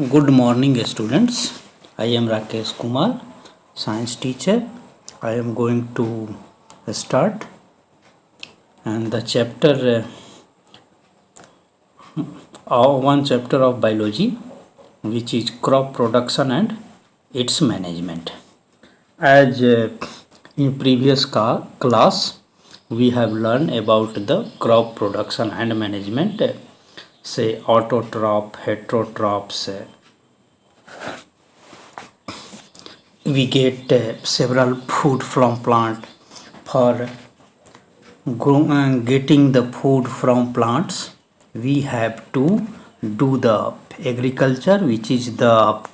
Good morning, students. I am Rakesh Kumar, science teacher. I am going to start and the chapter one chapter of biology, which is crop production and its management. As in previous class, we have learned about the crop production and management, say autotroph, heterotrophs. We get several food from plant. For getting the food from plants, we have to do the agriculture, which is the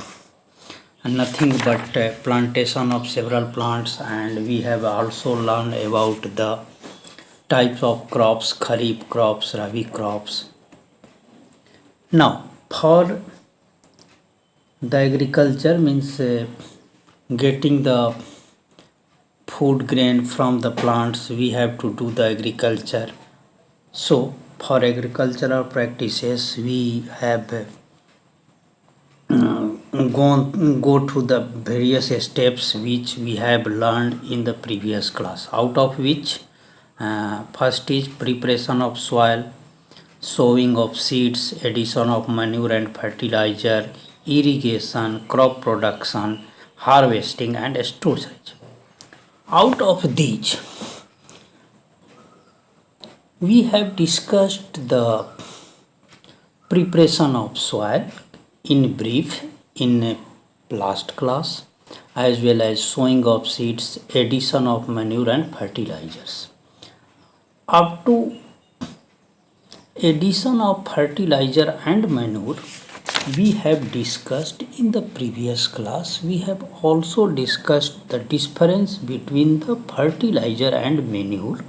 nothing but plantation of several plants, and we have also learned about the types of crops, kharif crops, rabi crops. Now for the agriculture means getting the food grain from the plants, we have to do the agriculture. So for agricultural practices, we have go through the various steps which we have learned in the previous class, out of which first is preparation of soil, sowing of seeds, addition of manure and fertilizer, irrigation, crop production, harvesting and storage. Out of these, we have discussed the preparation of soil in brief in last class, as well as sowing of seeds, addition of manure and fertilizers. Up to addition of fertilizer and manure, we have discussed in the previous class. We have also discussed the difference between the fertilizer and manure.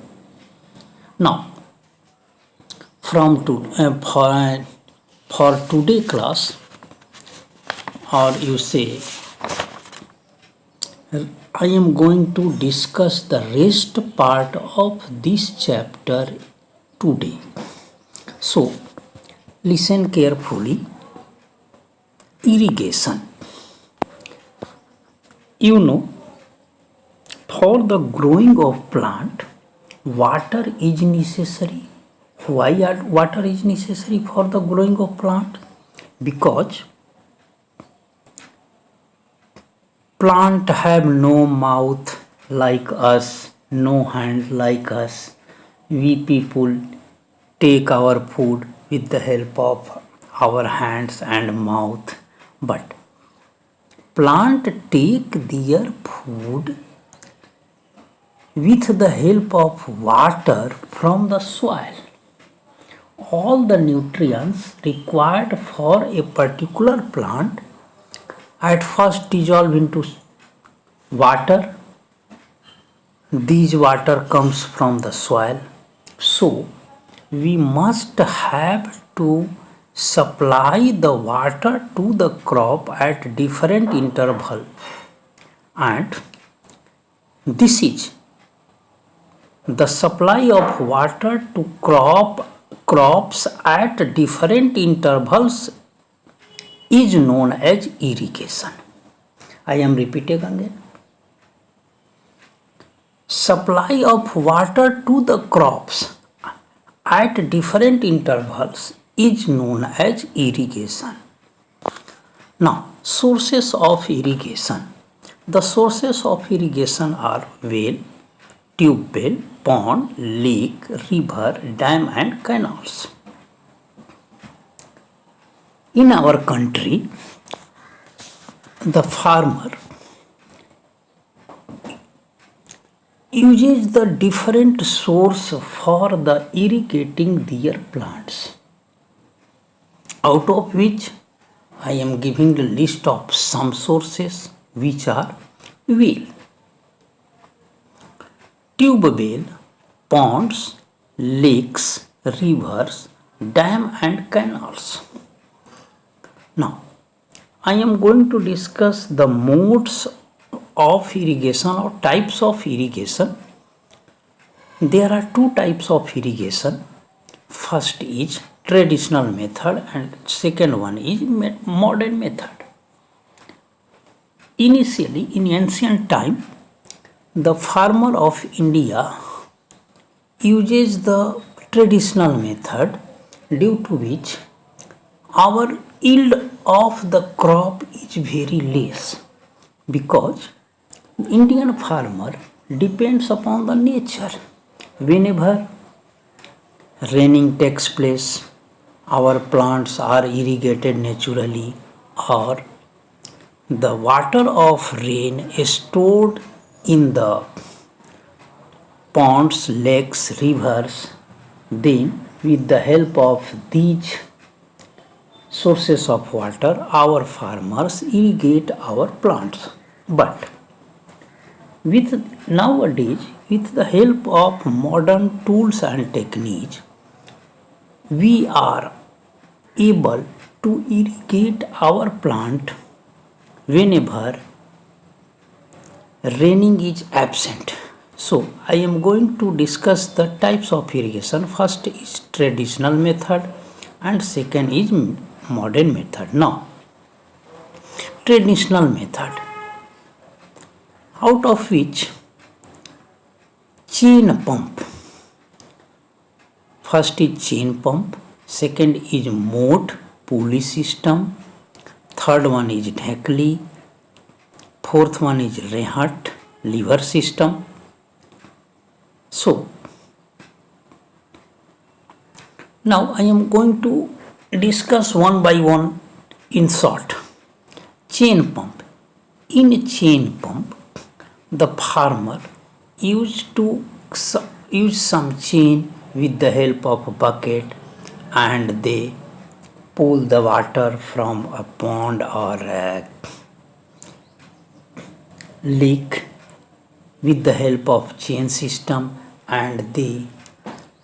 Now from for today class, or you say I am going to discuss the rest part of this chapter today. So listen carefully. Irrigation. You know, for the growing of plant, water is necessary. Why water is necessary for the growing of plant? Because plant have no mouth like us, no hand like us. We people take our food with the help of our hands and mouth, but plant take their food with the help of water from the soil. All the nutrients required for a particular plant at first dissolve into water. This water comes from the soil. So we must have to supply the water to the crop at different interval, and this is the supply of water to crops at different intervals is known as irrigation. I am repeating again. Supply of water to the crops at different intervals is known as irrigation. Now, sources of irrigation. The sources of irrigation are well, tube well, pond, lake, river, dam and canals. In our country, the farmer uses the different source for the irrigating their plants, out of which I am giving the list of some sources, which are well, tube well, ponds, lakes, rivers, dam and canals. Now I am going to discuss the modes of irrigation or types of irrigation. There are two types of irrigation. First is traditional method and second one is modern method. Initially, in ancient time, the farmer of India uses the traditional method, due to which our yield of the crop is very less, because Indian farmer depends upon the nature. Whenever raining takes place, our plants are irrigated naturally, or the water of rain is stored in the ponds, lakes, rivers. Then, with the help of these sources of water, our farmers irrigate our plants. But with nowadays, with the help of modern tools and techniques, we are able to irrigate our plant whenever raining is absent. So I am going to discuss the types of irrigation. First is traditional method and second is modern method. Now, traditional method, out of which chain pump. First is chain pump, second is moat pulley system, third one is dhekli, fourth one is rehat lever system. So now I am going to discuss one by one in short. Chain pump. In chain pump, the farmer used to use some chain with the help of a bucket, and they pull the water from a pond or a lake with the help of chain system, and they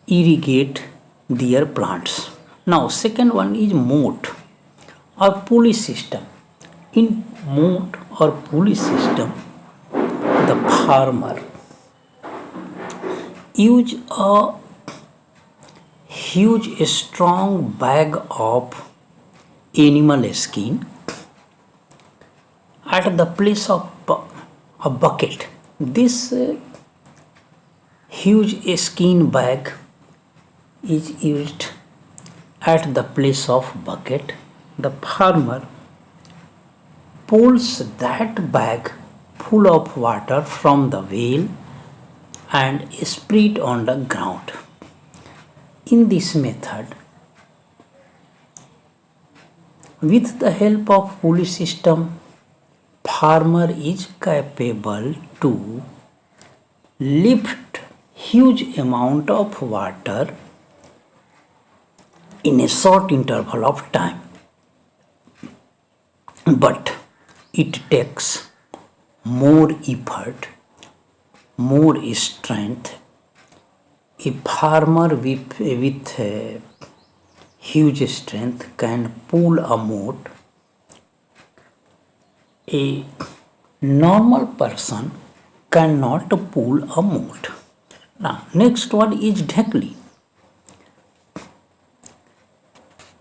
irrigate their plants. Now, second one is moat or pulley system. In moat or pulley system, the farmer use a huge strong bag of animal skin at the place of a bucket. This huge skin bag is used at the place of bucket. The farmer pulls that bag full of water from the well and spread on the ground. In this method, with the help of pulley system, farmer is capable to lift huge amount of water in a short interval of time. But it takes more effort, more strength. A farmer with huge strength can pull a moat. A normal person cannot pull a moat. Now, next one is dhekli.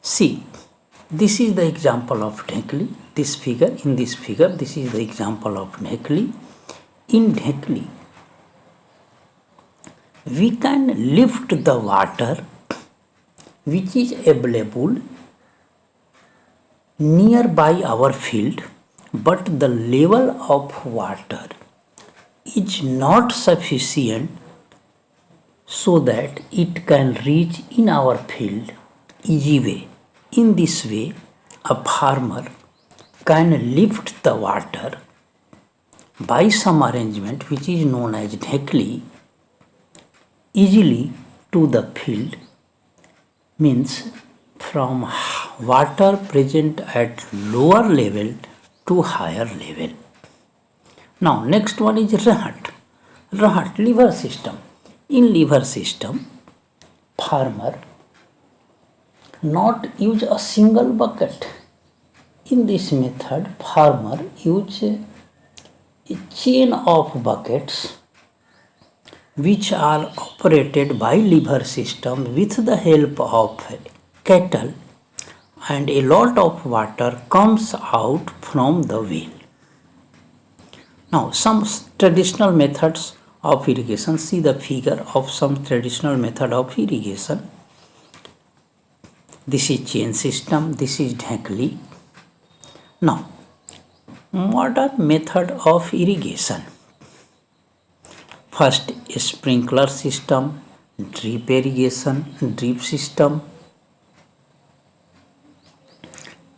See, this is the example of dhekli. In this figure, this is the example of dhekli. In dhekli, we can lift the water which is available nearby our field, but the level of water is not sufficient so that it can reach in our field easy way. In this way, a farmer can lift the water by some arrangement which is known as dhekli easily to the field, means from water present at lower level to higher level. Now, next one is rahat. Rahat, lever system. In lever system, farmer not use a single bucket. In this method, farmer use a chain of buckets which are operated by lever system with the help of kettle and a lot of water comes out from the well. Now, some traditional methods of irrigation. See the figure of some traditional method of irrigation. This is chain system, this is Dhekli. Now, modern method of irrigation. First, sprinkler system, drip irrigation, drip system.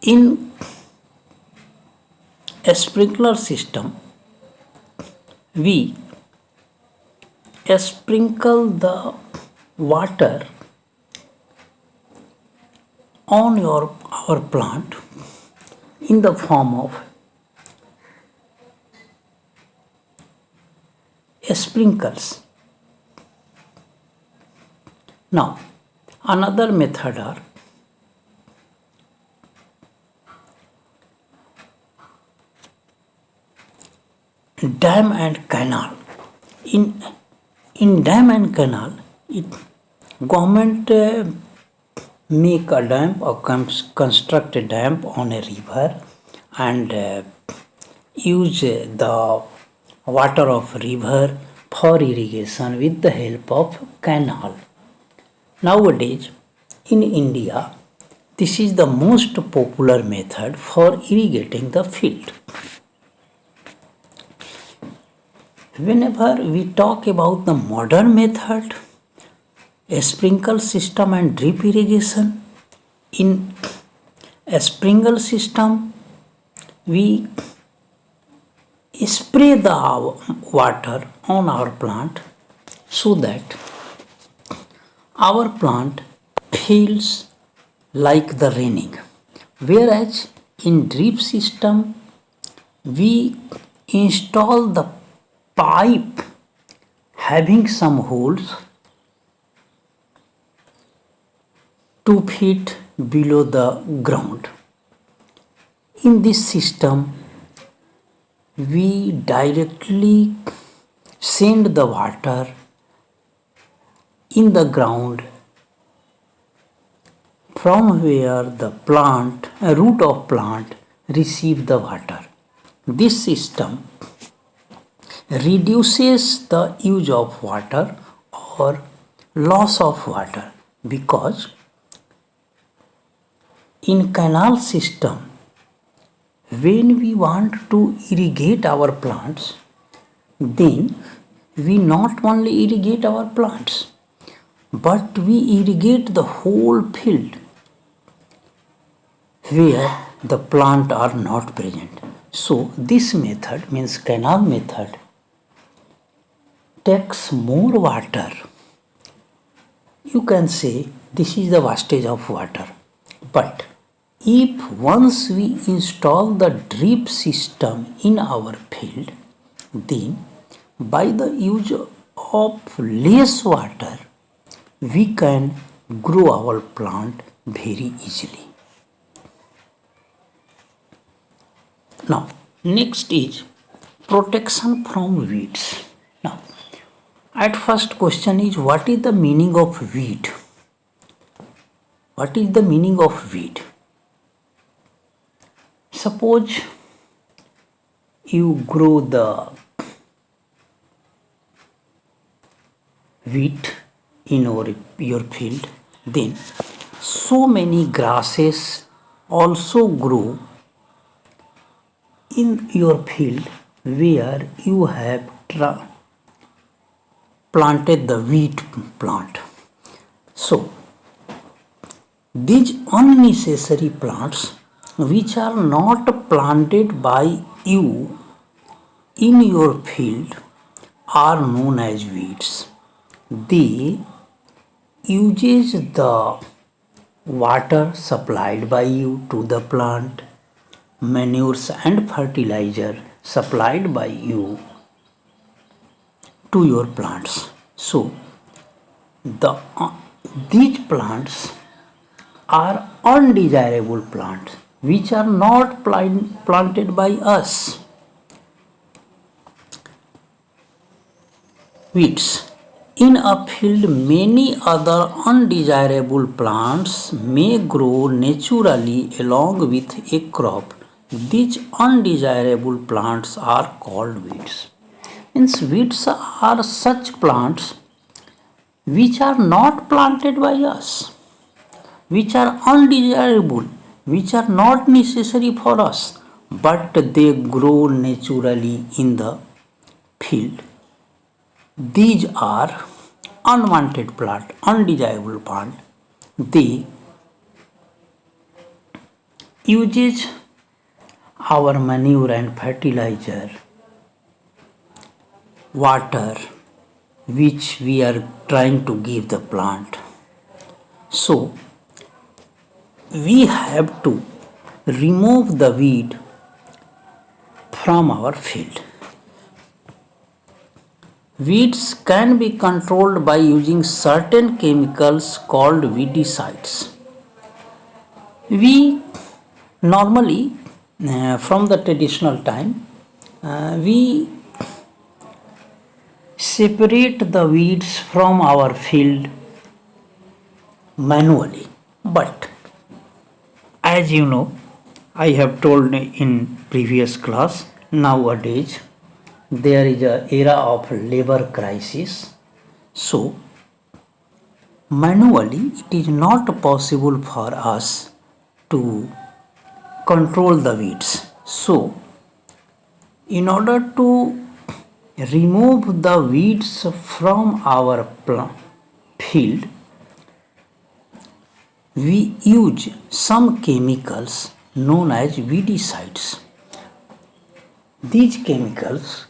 In a sprinkler system, we sprinkle the water on our plant in the form of sprinkles. Now, another method are dam and canal. In dam and canal, government make a dam or construct a dam on a river and use the water of river for irrigation with the help of canal. Nowadays, in India, this is the most popular method for irrigating the field. Whenever we talk about the modern method, a sprinkle system and drip irrigation, in a sprinkle system, we spray the water on our plant so that our plant feels like the raining. Whereas in drip system, we install the pipe having some holes 2 feet below the ground. In this system, we directly send the water in the ground from where the root of plant receive the water. This system reduces the use of water or loss of water, because in canal system, when we want to irrigate our plants, then we not only irrigate our plants, but we irrigate the whole field where the plant are not present. So this method, means canal method, takes more water. You can say this is the wastage of water. But if once we install the drip system in our field, then by the use of less water, we can grow our plant very easily. Now, next is protection from weeds. Now, at first question is, what is the meaning of weed? What is the meaning of weed? Suppose you grow the wheat in your field, then so many grasses also grow in your field where you have planted the wheat plant. So, these unnecessary plants which are not planted by you in your field are known as weeds. They uses the water supplied by you to the plant, manures and fertilizer supplied by you to your plants. So, these plants are undesirable plants which are not planted by us. Weeds. In a field, many other undesirable plants may grow naturally along with a crop. These undesirable plants are called weeds. Means weeds are such plants which are not planted by us, which are undesirable, which are not necessary for us, but they grow naturally in the field. These are unwanted plant, undesirable plant. They uses our manure and fertilizer, water, which we are trying to give the plant. So we have to remove the weed from our field. Weeds can be controlled by using certain chemicals called weedicides. We normally, from the traditional time, we separate the weeds from our field manually. But as you know, I have told in previous class, nowadays there is a era of labor crisis. So manually it is not possible for us to control the weeds. So in order to remove the weeds from our field, we use some chemicals known as weedicides. These chemicals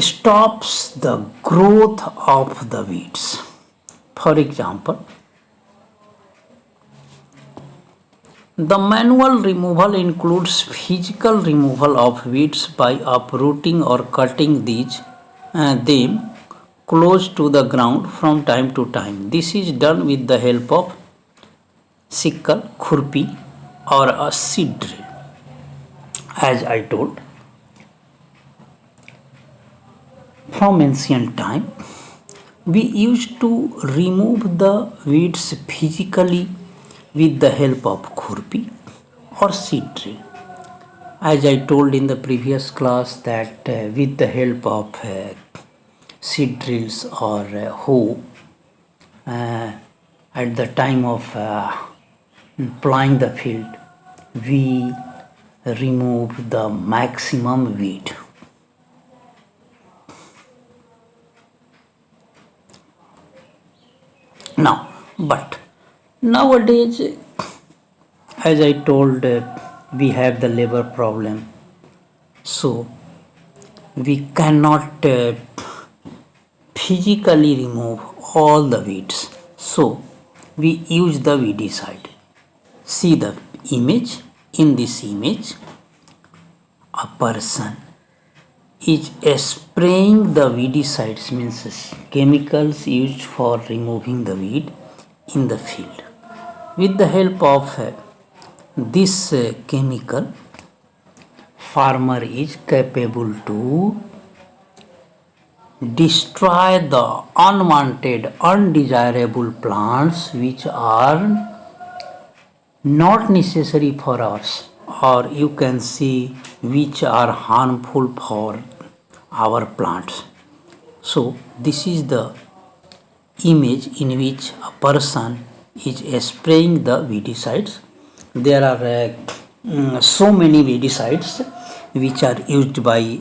stops the growth of the weeds. For example, the manual removal includes physical removal of weeds by uprooting or cutting them close to the ground from time to time. This is done with the help of sickle, khurpi, or a seed drill. As I told, from ancient time, we used to remove the weeds physically with the help of khurpi or seed drill. As I told in the previous class that with the help of seed drills or hoe, at the time of plowing the field, we remove the maximum weed. Now, but nowadays, as I told, we have the labor problem, so we cannot physically remove all the weeds. So we use the weedicide. See the image. In this image, a person is spraying the weedicides, means chemicals used for removing the weed in the field. With the help of this chemical, farmer is capable to destroy the unwanted, undesirable plants which are not necessary for us, or you can see which are harmful for our plants. So this is the image in which a person is spraying the weedicides. There are so many weedicides which are used by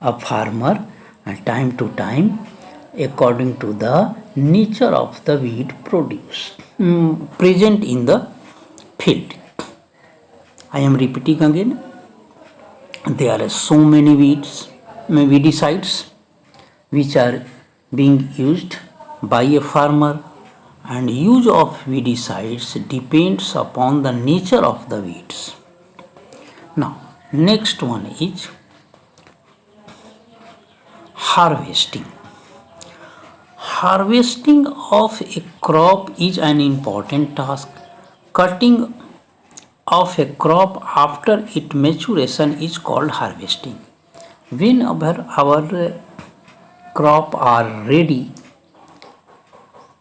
a farmer time to time according to the nature of the weed present in the field. I am repeating again. There are so many weedicides which are being used by a farmer, and use of weedicides depends upon the nature of the weeds. Now, next one is harvesting. Harvesting of a crop is an important task. Cutting of a crop after its maturation is called harvesting. Whenever our crop are ready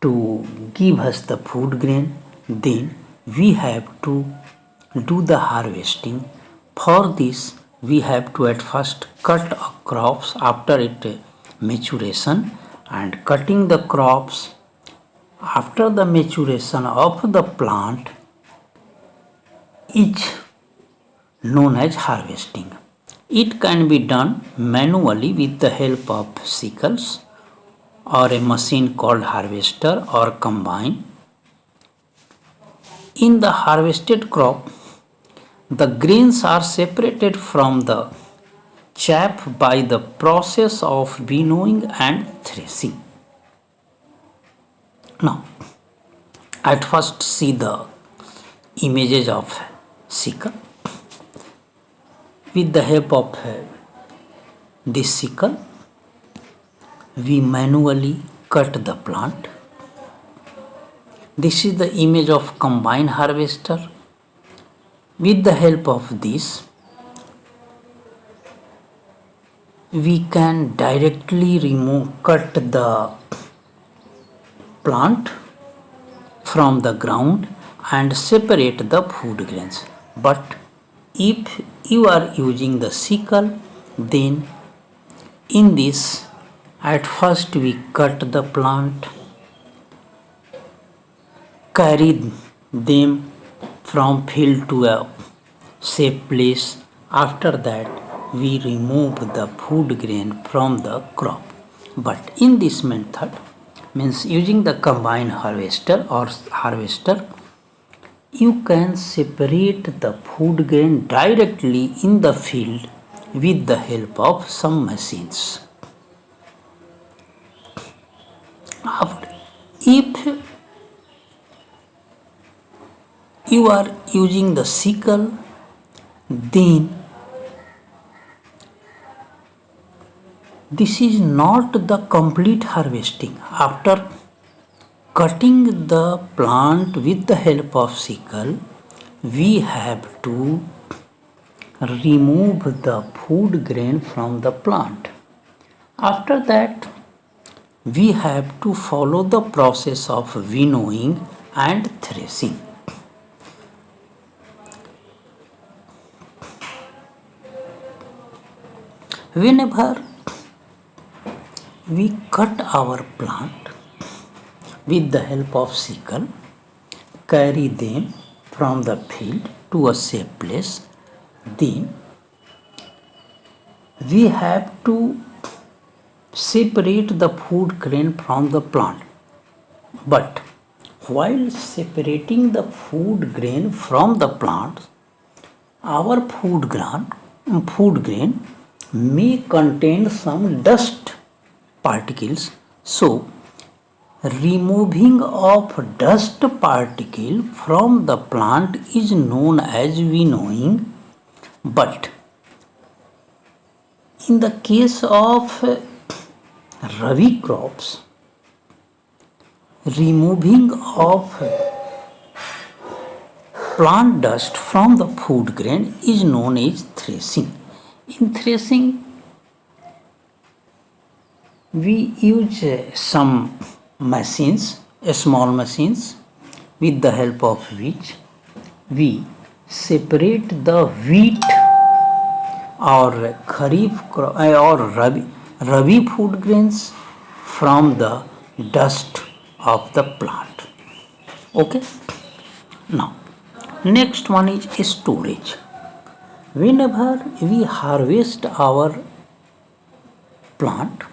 to give us the food grain, then we have to do the harvesting. For this, we have to at first cut crops after it maturation, and cutting the crops after the maturation of the plant is known as harvesting. It can be done manually with the help of sickles or a machine called harvester or combine. In the harvested crop, the grains are separated from the chaff by the process of winnowing and threshing. Now, at first see the images of sickle. With the help of this sickle, we manually cut the plant. This is the image of combine harvester. With the help of this, we can directly cut the plant from the ground and separate the food grains. But if you are using the sickle, then in this, at first we cut the plant, carry them from field to a safe place. After that, we remove the food grain from the crop. But in this method, means using the combine harvester or harvester, you can separate the food grain directly in the field with the help of some machines. If you are using the sickle, then this is not the complete harvesting. After cutting the plant with the help of sickle, we have to remove the food grain from the plant. After that, we have to follow the process of winnowing and threshing. Whenever we cut our plant with the help of sickle, carry them from the field to a safe place, then we have to separate the food grain from the plant. But while separating the food grain from the plant, our food grain may contain some dust particles. So, removing of dust particle from the plant is known as winnowing. But in the case of Rabi crops, removing of plant dust from the food grain is known as threshing. In threshing, we use some machines, small machines, with the help of which we separate the wheat or kharif or rabi food grains from the dust of the plant. Okay. Now, next one is storage. Whenever we harvest our plant,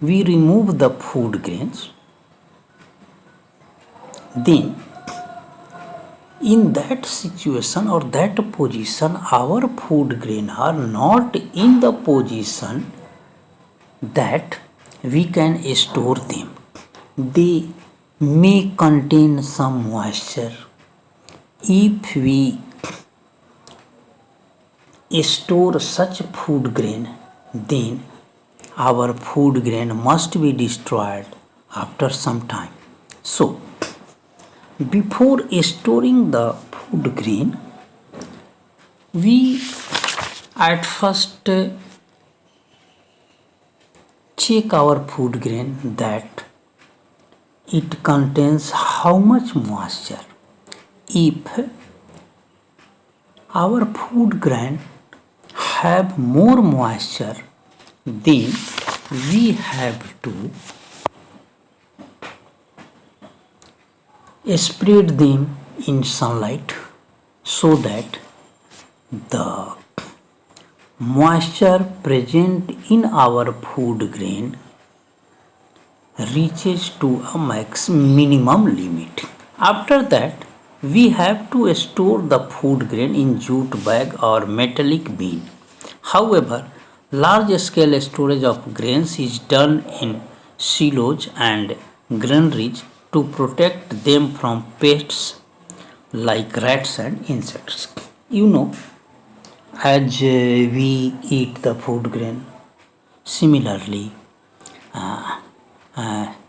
we remove the food grains. Then, in that situation or that position, our food grain are not in the position that we can store them. They may contain some moisture. If we store such food grain, then our food grain must be destroyed after some time. So, before storing the food grain, we at first check our food grain that it contains how much moisture. If our food grain have more moisture, then we have to spread them in sunlight so that the moisture present in our food grain reaches to a minimum limit. After that, we have to store the food grain in jute bag or metallic bin. However, large scale storage of grains is done in silos and granaries to protect them from pests like rats and insects. You know, as we eat the food grain, similarly,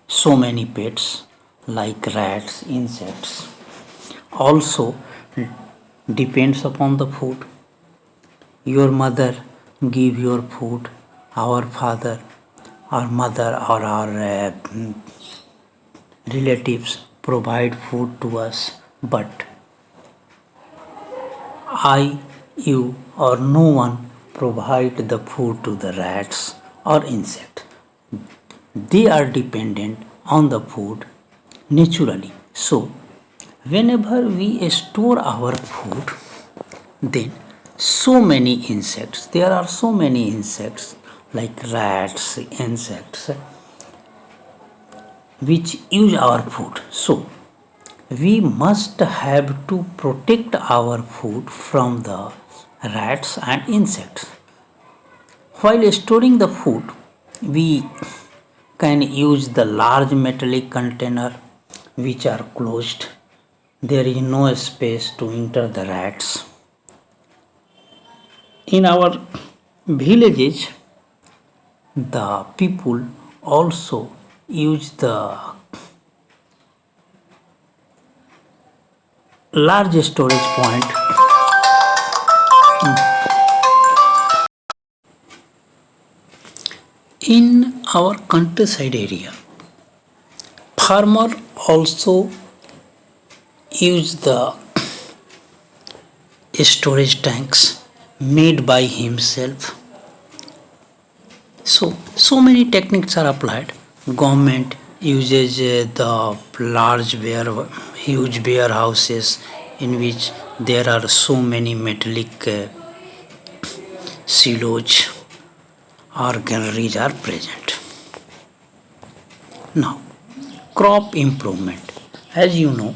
so many pets like rats, insects also depends upon the food. Your mother give your food, our father, our mother, or our relatives provide food to us, but I, you, or no one provide the food to the rats or insect. They are dependent on the food naturally. So, whenever we store our food, then there are so many insects like rats, insects, which use our food. So, we must have to protect our food from the rats and insects. While storing the food, we can use the large metallic container which are closed. There is no space to enter the rats. In our villages, the people also use the large storage point in our countryside area. Farmer also use the storage tanks made by himself. So many techniques are applied. Government uses the huge warehouses in which there are so many metallic silos or galleries are present. Now, crop improvement. As you know,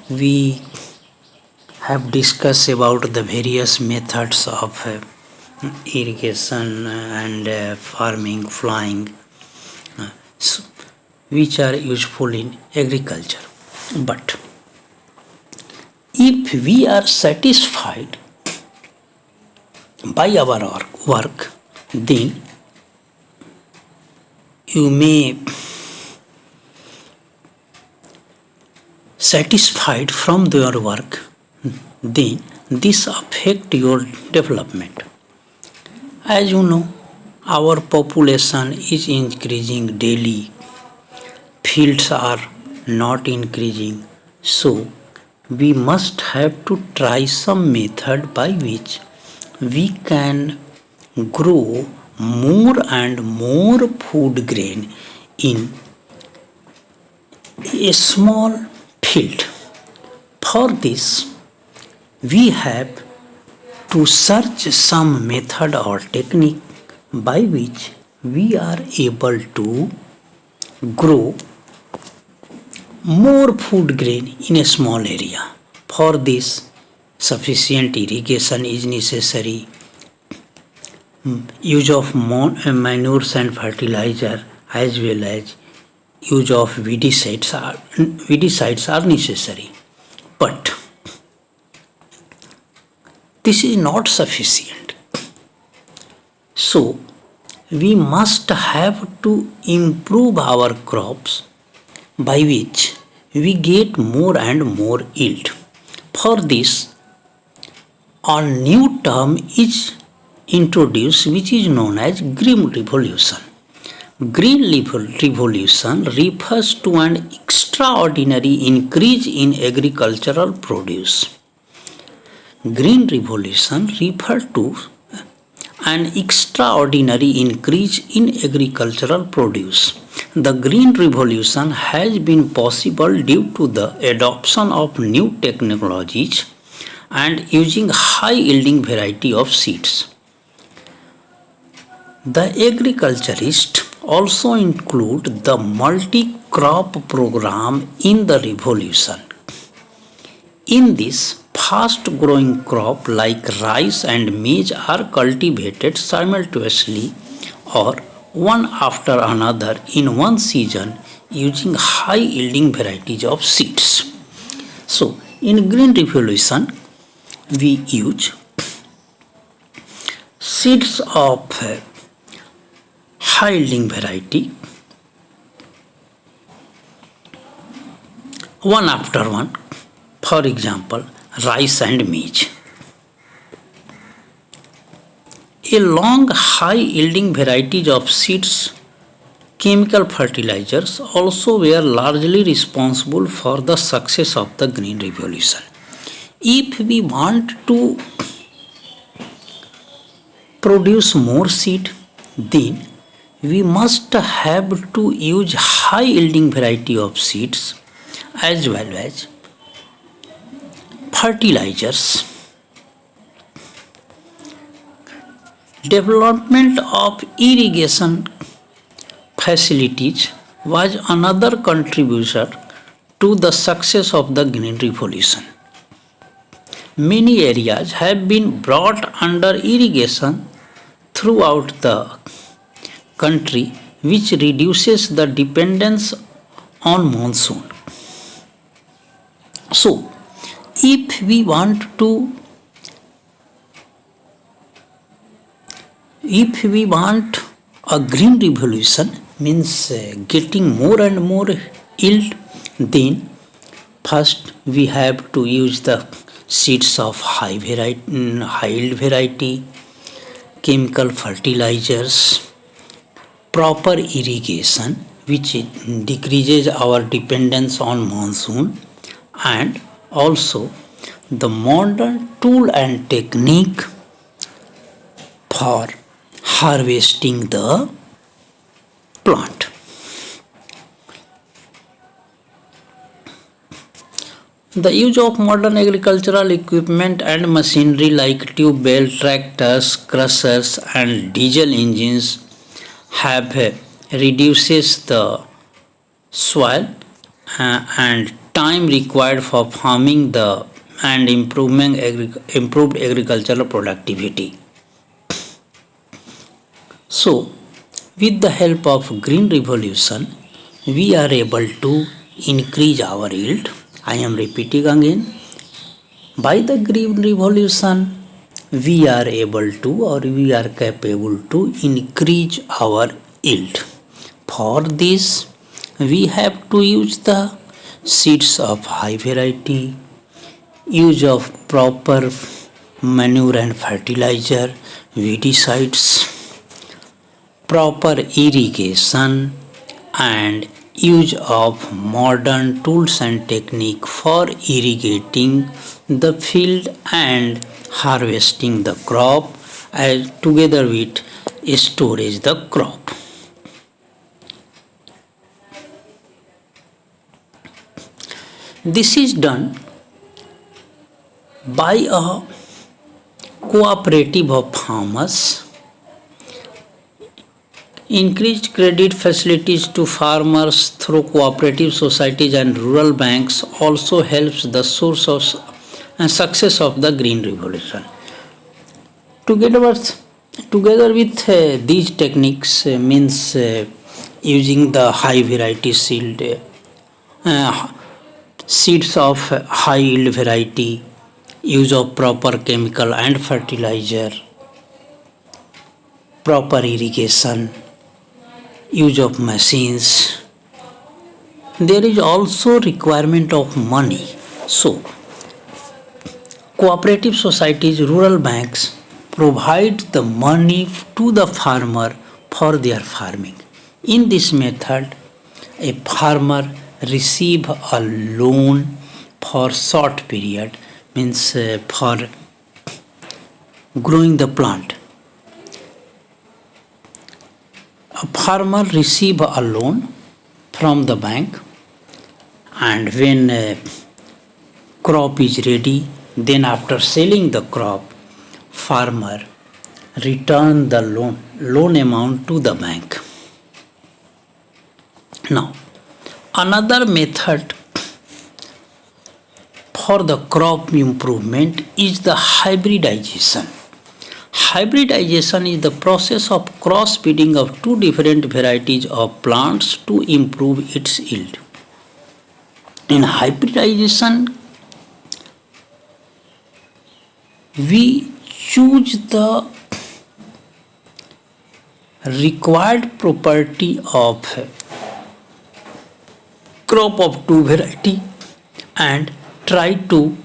we have discussed about the various methods of irrigation and farming, flying, so, which are useful in agriculture. But if we are satisfied by our work, then you may satisfied from your work, then this affect your development. As you know, our population is increasing daily, fields are not increasing, so we must have to try some method by which we can grow more and more food grain in a small field. For this, we have to search some method or technique by which we are able to grow more food grain in a small area. For this, sufficient irrigation is necessary. Use of manures and fertilizer as well as use of weedicides are necessary. But this is not sufficient. So, we must have to improve our crops by which we get more and more yield. For this, a new term is introduced which is known as Green Revolution. Green revolution refers to an extraordinary increase in agricultural produce. Green revolution refers to an extraordinary increase in agricultural produce. The Green Revolution has been possible due to the adoption of new technologies and using high yielding variety of seeds. The agriculturists also include the multi-crop program in the revolution. In this, fast-growing crop like rice and maize are cultivated simultaneously or one after another in one season using high-yielding varieties of seeds. So, in Green Revolution, we use seeds of high-yielding variety one after one. For example, rice and maize. A long high yielding varieties of seeds, chemical fertilizers also were largely responsible for the success of the Green Revolution. If we want to produce more seed, then we must have to use high yielding variety of seeds as well as fertilizers. Development of irrigation facilities was another contributor to the success of the Green Revolution. Many areas have been brought under irrigation throughout the country, which reduces the dependence on monsoon. So, if we want a green revolution, means getting more and more yield, then first we have to use the seeds of high yield variety, chemical fertilizers, proper irrigation which decreases our dependence on monsoon, and also the modern tool and technique for harvesting the plant. The use of modern agricultural equipment and machinery like tube bell tractors, crushers and diesel engines have reduces the soil and time required for farming and improved agricultural productivity. So, with the help of Green Revolution, we are able to increase our yield. I am repeating again. By the Green Revolution, we are able to or we are capable to increase our yield. For this, we have to use the seeds of high variety, use of proper manure and fertilizer, weedicides, proper irrigation and use of modern tools and technique for irrigating the field and harvesting the crop as together with storage the crop. This is done by a cooperative of farmers. Increased credit facilities to farmers through cooperative societies and rural banks also helps the source of and success of the Green Revolution. Together with these techniques means using the high variety seeds of high yield variety, use of proper chemical and fertilizer, proper irrigation, use of machines. There is also requirement of money. So, cooperative societies, rural banks provide the money to the farmer for their farming. In this method, a farmer receive a loan for short period, means for growing the plant. A farmer receive a loan from the bank, and when crop is ready, then after selling the crop, farmer return the loan amount to the bank. Now, another method for the crop improvement is the hybridization. Hybridization is the process of cross breeding of two different varieties of plants to improve its yield. In hybridization, we choose the required property of crop of two variety and try to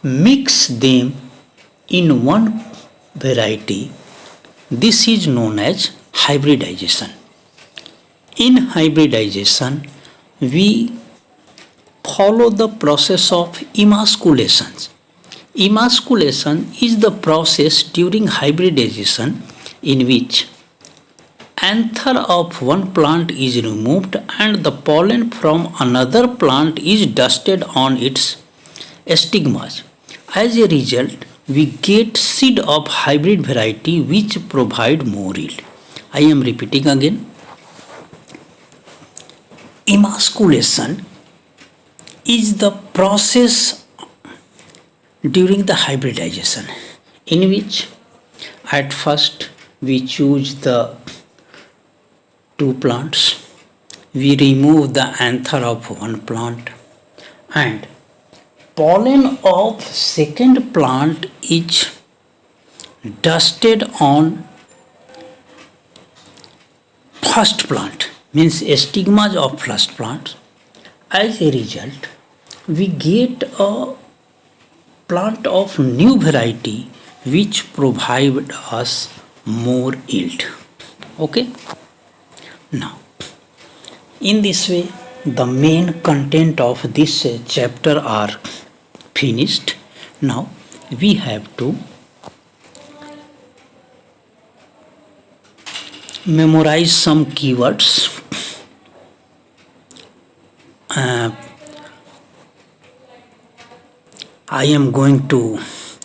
mix them in one variety. This is known as hybridization. In hybridization, we follow the process of emasculation. Emasculation is the process during hybridization in which anther of one plant is removed and the pollen from another plant is dusted on its stigmas. As a result, we get seed of hybrid variety which provide more yield. I am repeating again. Emasculation is the process during the hybridization in which at first we choose the two plants, we remove the anther of one plant, and pollen of second plant is dusted on first plant, means stigmas of first plant. As a result, we get a plant of new variety which provide us more yield. Okay. Now, in this way, the main content of this chapter are finished. Now, we have to memorize some keywords. I am going to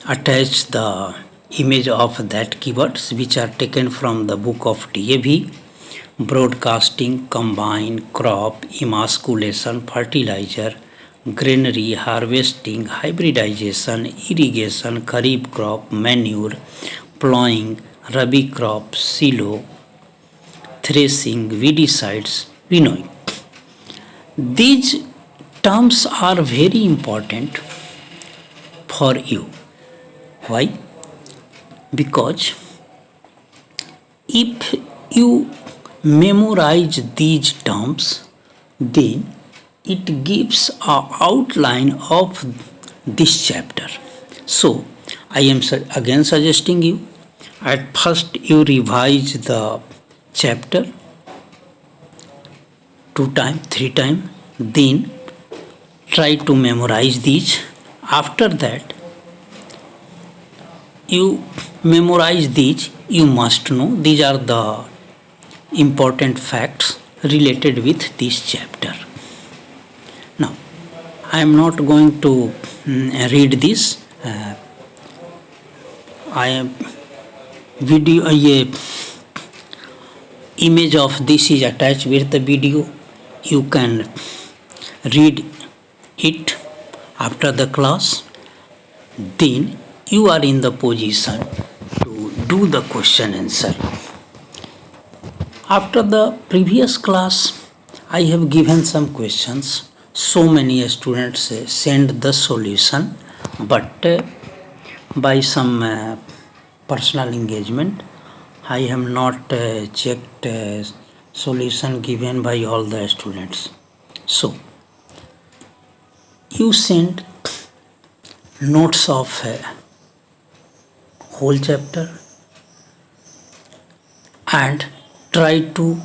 attach the image of that keywords which are taken from the book of DAV. Broadcasting, combine, crop, emasculation, fertilizer, granary, harvesting, hybridization, irrigation, kharif crop, manure, plowing, rabi crop, silo, threshing, weedicides, winnowing. These terms are very important for you. Why? Because if you memorize these terms, then it gives an outline of this chapter. So, I am again suggesting you at first you revise the chapter 2 times, 3 times, then try to memorize these. After that, you memorize these, you must know these are the important facts related with this chapter. Now, I am not going to read this. I am video image of this is attached with the video. You can read it after the class. Then you are in the position to do the question answer. After the previous class, I have given some questions. So many students send the solution, but by some personal engagement, I have not checked solution given by all the students. So, you send notes of whole chapter and try to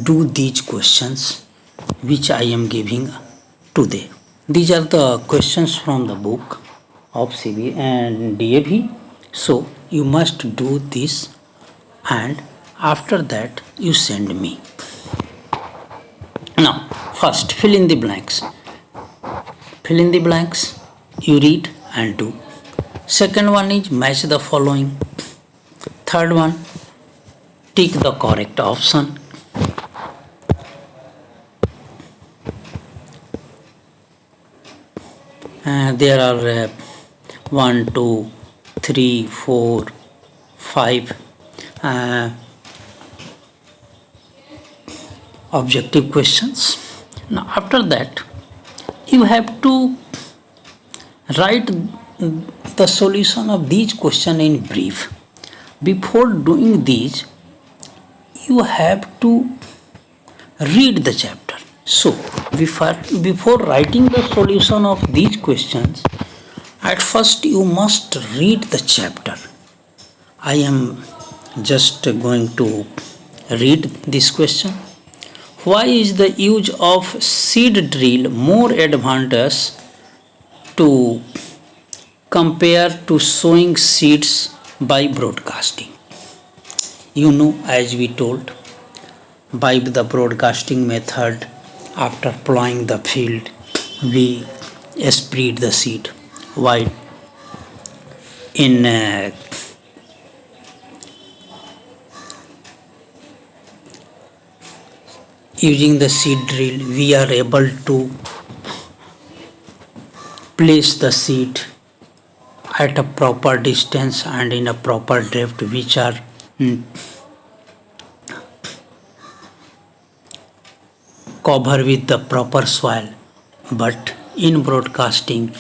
do these questions which I am giving today. These are the questions from the book of CB and DAV. So you must do this, and after that you send me. Now, first fill in the blanks. Fill in the blanks, you read and do. Second one is match the following. Third one, tick the correct option. There are 1, 2, 3, 4, 5 objective questions. Now, after that, you have to write the solution of these questions in brief. Before doing these, you have to read the chapter. So, before writing the solution of these questions, at first you must read the chapter. I am just going to read this question. Why is the use of seed drill more advantageous to compare to sowing seeds by broadcasting? You know, as we told, by the broadcasting method, after plowing the field, we spread the seed wide. In using the seed drill, we are able to place the seed at a proper distance and in a proper depth, which are covered with the proper soil. But in broadcasting,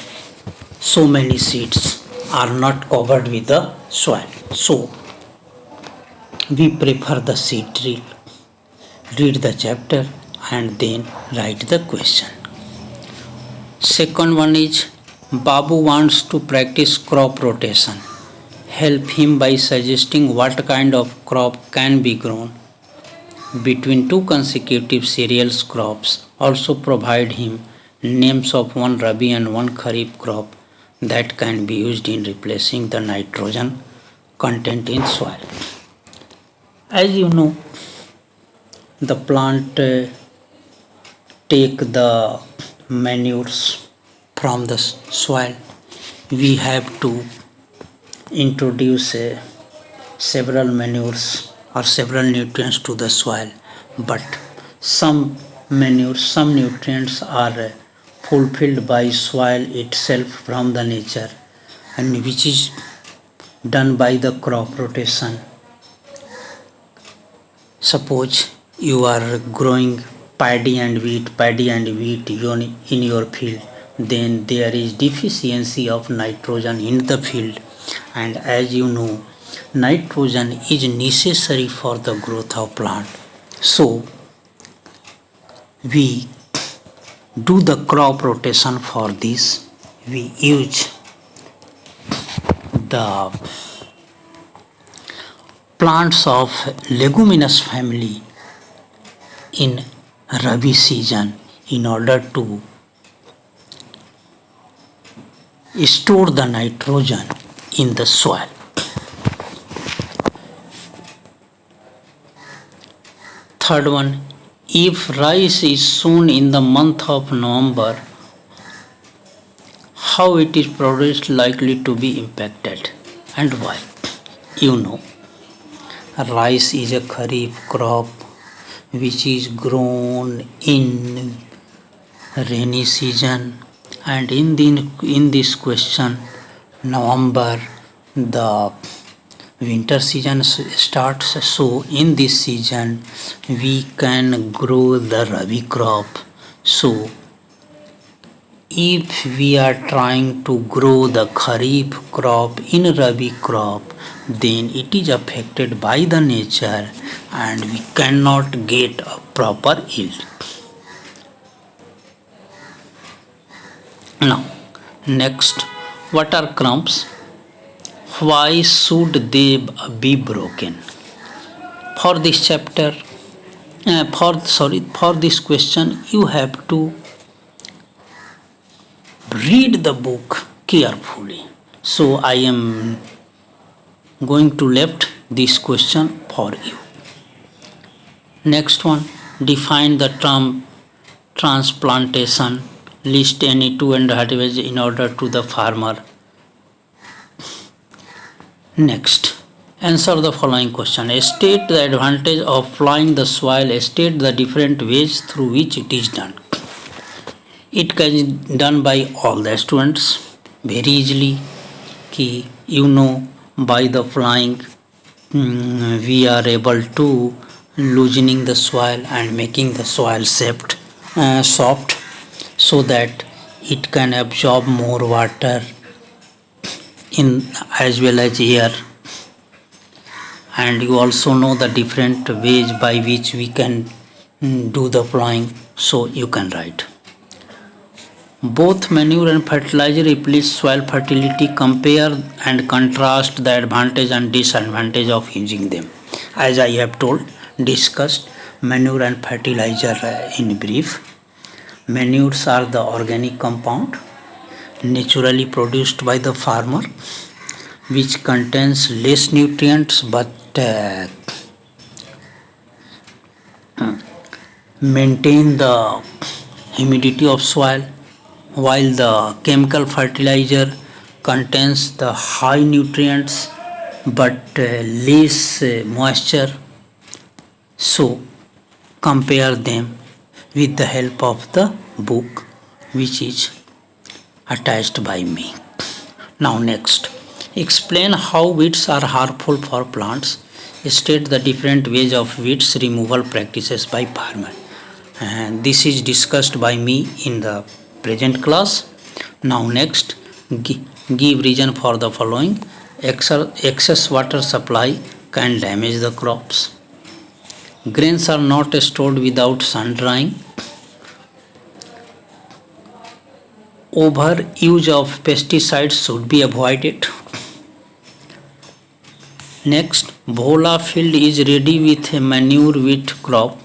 so many seeds are not covered with the soil. So we prefer the seed drill. Read the chapter and then write the question. Second one is Babu wants to practice crop rotation. Help him by suggesting what kind of crop can be grown between two consecutive cereals crops. Also provide him names of one Rabi and one Kharif crop that can be used in replacing the nitrogen content in soil. As you know, the plant take the manures from the soil. We have to introduce several manures or several nutrients to the soil, but some manures, some nutrients are fulfilled by soil itself from the nature, and which is done by the crop rotation. Suppose you are growing paddy and wheat in your field, then there is deficiency of nitrogen in the field, and as you know, nitrogen is necessary for the growth of plant. So we do the crop rotation for this. We use the plants of leguminous family in Rabi season in order to store the nitrogen in the soil. Third one, if rice is sown in the month of November, how it is produced likely to be impacted and why? You know, rice is a kharif crop which is grown in rainy season, and in this question, November the winter season starts. So in this season we can grow the Rabi crop. So if we are trying to grow the Kharif crop in Rabi crop, then it is affected by the nature and we cannot get a proper yield. Now, next, what are crumbs? Why should they be broken? For this chapter, for this question, you have to read the book carefully. So I am going to left this question for you. Next one, define the term transplantation. List any two advantages in order to the farmer. Next, answer the following question. State the advantage of plowing the soil. State the different ways through which it is done. It can be done by all the students very easily. Ki you know, by the plowing we are able to loosening the soil and making the soil soft, so that it can absorb more water in as well as air. And you also know the different ways by which we can do the plowing, so you can write. Both manure and fertilizer replace soil fertility. Compare and contrast the advantage and disadvantage of using them. As I have discussed manure and fertilizer in brief. Manures are the organic compound naturally produced by the farmer, which contains less nutrients but maintain the humidity of soil, while the chemical fertilizer contains the high nutrients but less moisture. So compare them with the help of the book which is attached by me. Now next, explain how weeds are harmful for plants. State the different ways of weeds removal practices by farmer. And this is discussed by me in the present class. Now next, give reason for the following. Excess water supply can damage the crops. Grains are not stored without sun drying. Overuse of pesticides should be avoided. Next, Bhola field is ready with a manure wheat crop.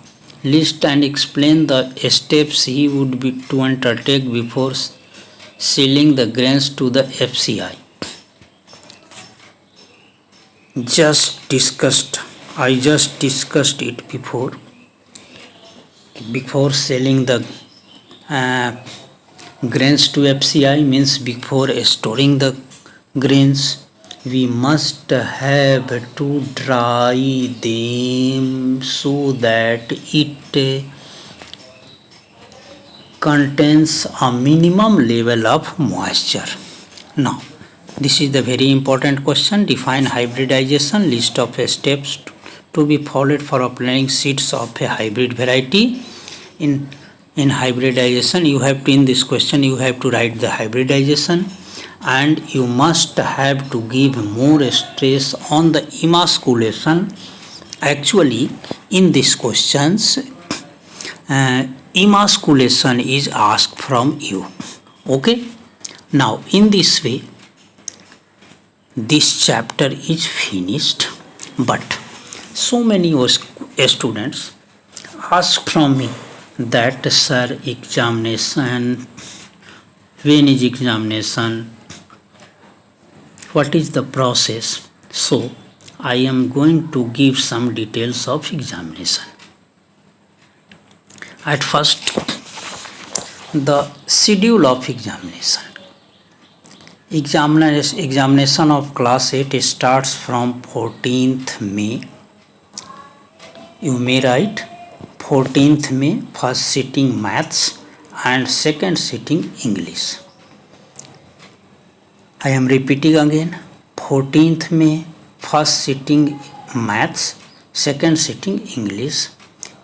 List and explain the steps he would be to undertake before selling the grains to the FCI. I just discussed it before. Before selling the grains to FCI means before storing the grains, we must have to dry them so that it contains a minimum level of moisture. Now, this is the very important question. Define hybridization. List of steps to be followed for applying seeds of a hybrid variety. In hybridization, you have to, in this question, you have to write the hybridization, and you must have to give more stress on the emasculation. Actually, in these questions, emasculation is asked from you. Okay? Now, in this way, this chapter is finished, but so many students ask from me that, sir, examination, when is examination, what is the process? So I am going to give some details of examination. At first, the schedule of examination. Examination of class 8 starts from 14th May. You may write 14th May, first sitting maths and second sitting English. I am repeating again, 14th May, first sitting maths, second sitting English.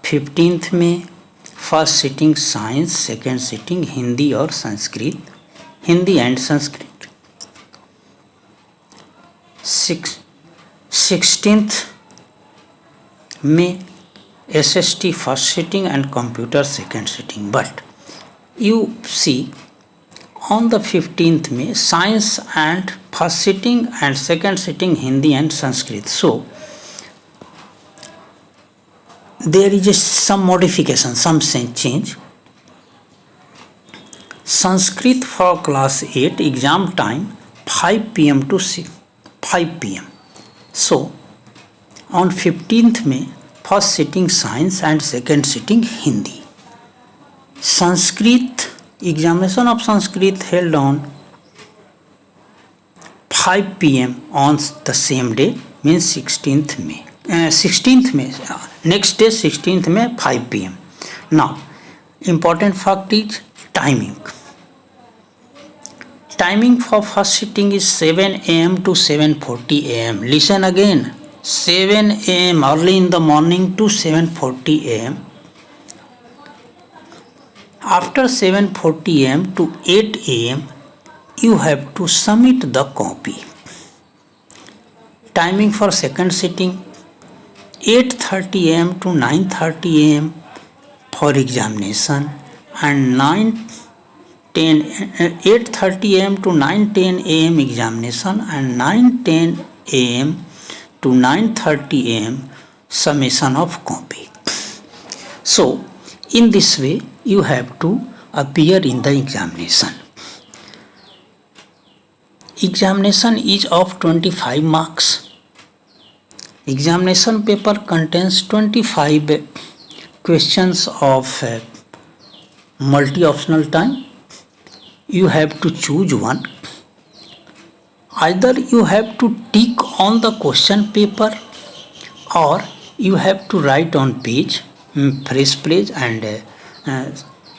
15th May, first sitting science, second sitting Hindi or Sanskrit, Hindi and Sanskrit. 16th May, SST first sitting and computer second sitting. But you see, on the 15th May, science and first sitting and second sitting Hindi and Sanskrit. So there is some modification, some change. Sanskrit for class 8 exam time 5 p.m. to 5 p.m. So on 15th May, first sitting science and second sitting Hindi. Sanskrit, examination of Sanskrit held on 5 p.m. on the same day, means 16th May. Next day 16th May 5 p.m. Now, important fact is timing. Timing for first sitting is 7 a.m. to 7:40 a.m. Listen again, 7 a.m. early in the morning to 7:40 a.m. After 7:40 a.m. to 8 a.m. you have to submit the copy. Timing for second sitting 8:30 a.m. to 9:30 a.m. for examination, and 8:30 a.m. to 9:10 a.m. examination, and 9:10 a.m. to 9:30 a.m. submission of copy. So, in this way, you have to appear in the examination. Examination is of 25 marks. Examination paper contains 25 questions of multi-optional time. You have to choose one. Either you have to tick on the question paper, or you have to write on page, fresh page, and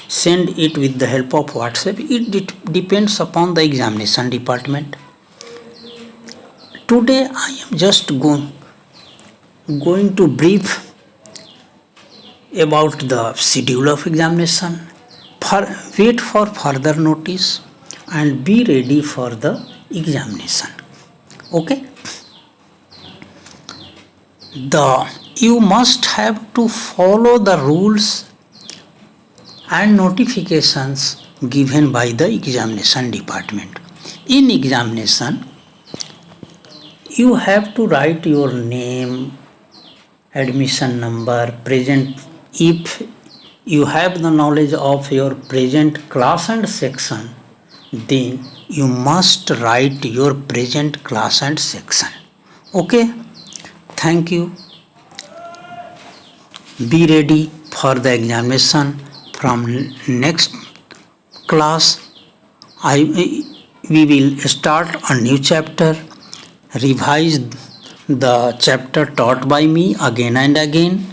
send it with the help of WhatsApp. It depends upon the examination department. Today I am just going to brief about the schedule of examination. Wait for further notice and be ready for the examination. Okay? You must have to follow the rules and notifications given by the examination department. In examination, you have to write your name, admission number, present. If you have the knowledge of your present class and section, then you must write your present class and section. Okay? Thank you. Be ready for the examination. From next class, we will start a new chapter, revise the chapter taught by me again and again,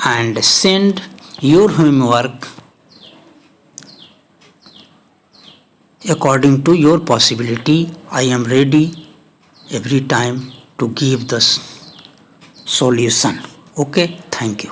and send your homework according to your possibility. I am ready every time to give the solution. Okay, thank you.